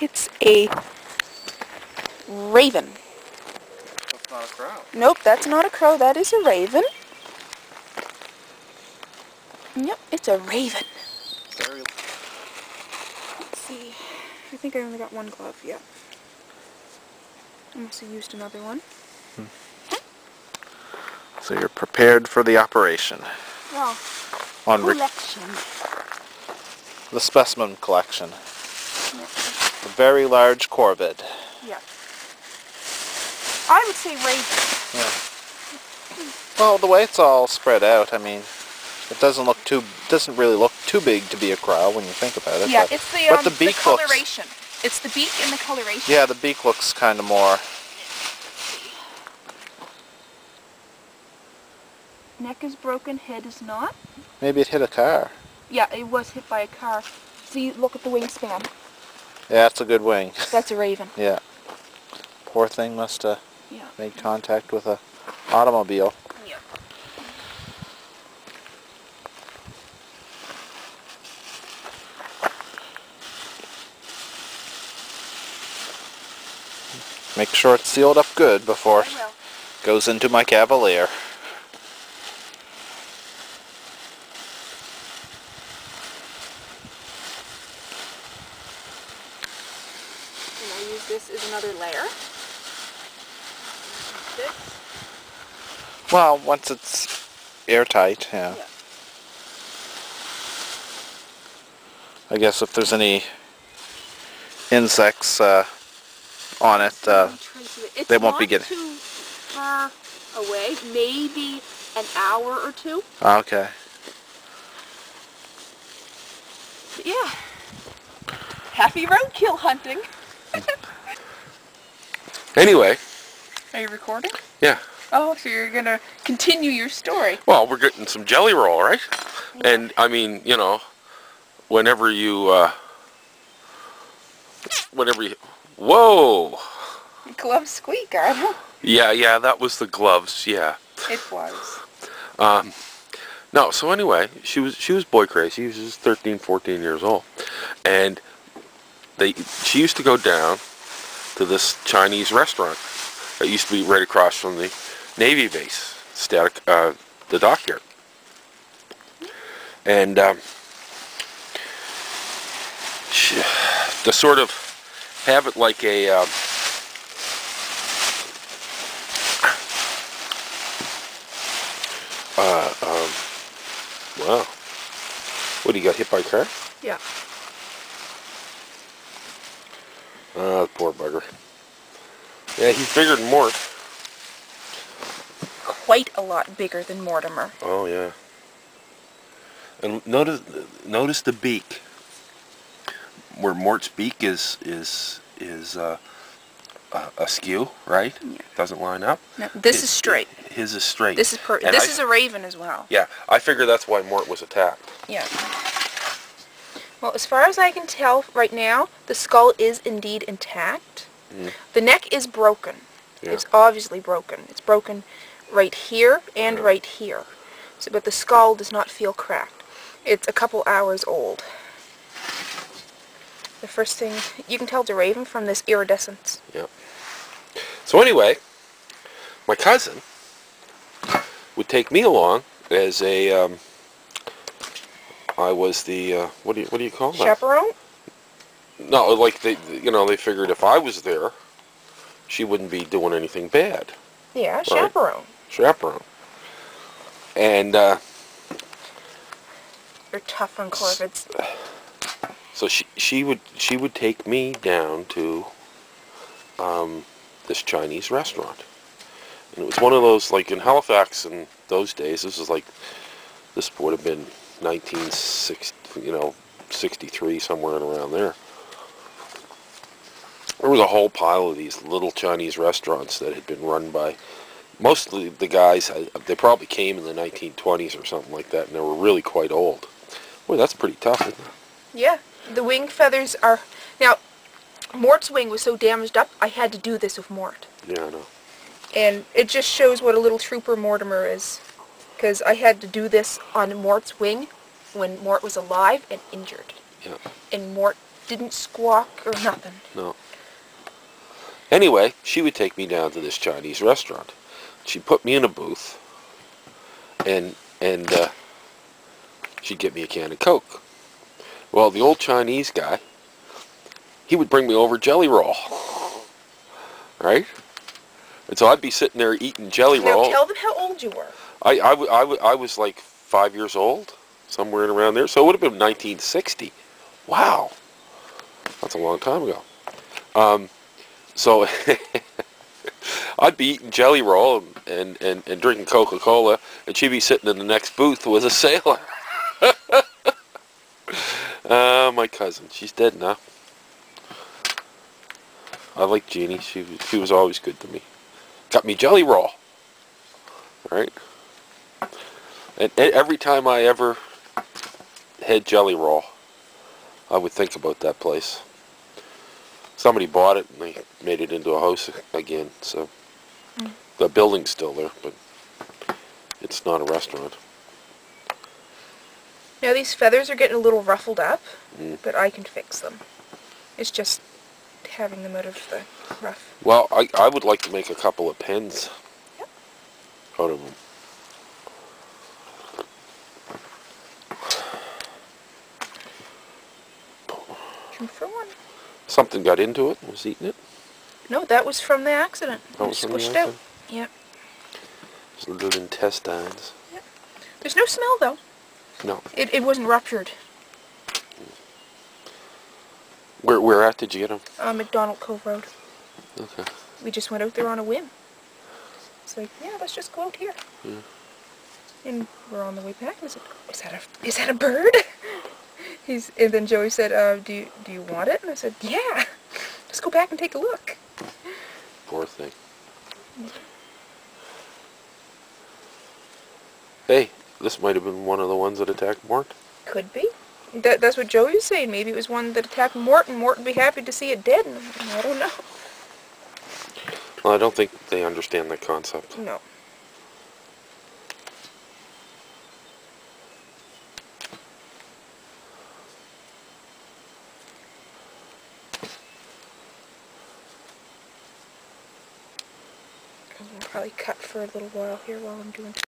It's a raven. That's not a crow. Nope, that's not a crow. That is a raven. Yep, it's a raven. Very... Let's see. I think I only got one glove yet. I must have used another one. So you're prepared for the operation. Well, On collection. the specimen collection. Yep. A very large corvid. Yeah. I would say raven. Yeah. Well, the way it's all spread out, I mean, it doesn't really look too big to be a crow when you think about it. Yeah, but, it's but the beak coloration. It's the beak and the coloration. Yeah, the beak looks kind of more... Neck is broken, head is not. Maybe it hit a car. Yeah, it was hit by a car. See, look at the wingspan. Yeah, that's a good wing. That's a raven. Yeah. Poor thing must have Yeah. made contact with a automobile. Yeah. Make sure it's sealed up good before I will. it goes into my Cavalier. And I use this as another layer. This. Well, once it's airtight, yeah. Yeah. I guess if there's any insects on it, they won't be getting... It's not too far away, maybe an hour or two. Okay. But yeah. Happy roadkill hunting. Anyway. Are you recording? Yeah. Oh, so you're going to continue your story. Well, we're getting some jelly roll, right? Yeah. And, I mean, you know, whenever you, whoa! Glove squeak, Arnold. Yeah, that was the gloves, yeah. It was. No, so anyway, she was boy crazy. She was just 13, 14 years old. And she used to go down to this Chinese restaurant that used to be right across from the Navy base, the dockyard. And to sort of have it like a wow. What, he got hit by a car? Yeah. Ah, poor bugger. Yeah, he's bigger than Mort. Quite a lot bigger than Mortimer. Oh, yeah. And notice the beak. Where Mort's beak is askew, right? Yeah. Doesn't line up. No, this is straight. His is straight. This is a raven as well. Yeah, I figure that's why Mort was attacked. Yeah. Well, as far as I can tell right now, the skull is indeed intact. Mm. The neck is broken. Yeah. It's obviously broken. It's broken right here and right here. So, but the skull does not feel cracked. It's a couple hours old. The first thing, you can tell it's a raven from this iridescence. Yeah. So anyway, my cousin would take me along as a, I was the, what do you call that? Chaperone? No, like they figured if I was there, she wouldn't be doing anything bad. Yeah, Right. chaperone. Chaperone. And, They're tough on corvids. so she would take me down to this Chinese restaurant, and it was one of those, like in Halifax in those days. This would have been 1963, somewhere around there. There was a whole pile of these little Chinese restaurants that had been run by mostly the guys. They probably came in the 1920s or something like that, and they were really quite old. Boy, that's pretty tough, isn't it? Yeah, the wing feathers are... Now, Mort's wing was so damaged up, I had to do this with Mort. Yeah, I know. And it just shows what a little trooper Mortimer is. Because I had to do this on Mort's wing when Mort was alive and injured. Yeah. And Mort didn't squawk or nothing. No. Anyway, she would take me down to this Chinese restaurant. She'd put me in a booth, and she'd get me a can of Coke. Well, the old Chinese guy, he would bring me over Jelly Roll, right? And so I'd be sitting there eating Jelly Now Roll. tell them how old you were. I was like 5 years old, somewhere in around there. So it would have been 1960. Wow, that's a long time ago. So I'd be eating Jelly Roll and drinking Coca-Cola, and she'd be sitting in the next booth with a sailor. My cousin, she's dead now. I like Jeannie. She was always good to me. Got me Jelly Roll. Right? And every time I ever had Jelly Roll, I would think about that place. Somebody bought it and they made it into a house again, so the building's still there, but it's not a restaurant. Now these feathers are getting a little ruffled up, but I can fix them. It's just having them out of the rough. Well, I would like to make a couple of pens out of them. Two for one. Something got into it and was eating it. No, that was from the accident. That It was from the squished out. accident? Yep. His little intestines. Yep. There's no smell though. No. It wasn't ruptured. Where at did you get them? McDonald Cove Road. Okay. We just went out there on a whim. It's like, yeah, let's just go out here. Yeah. And we're on the way back. Is that a bird? And then Joey said, do you want it? And I said, yeah. Let's go back and take a look. Poor thing. Hey, this might have been one of the ones that attacked Mort. Could be. That's what Joey was saying. Maybe it was one that attacked Mort, and Mort would be happy to see it dead. And I don't know. Well, I don't think they understand that concept. No. We'll probably cut for a little while here while I'm doing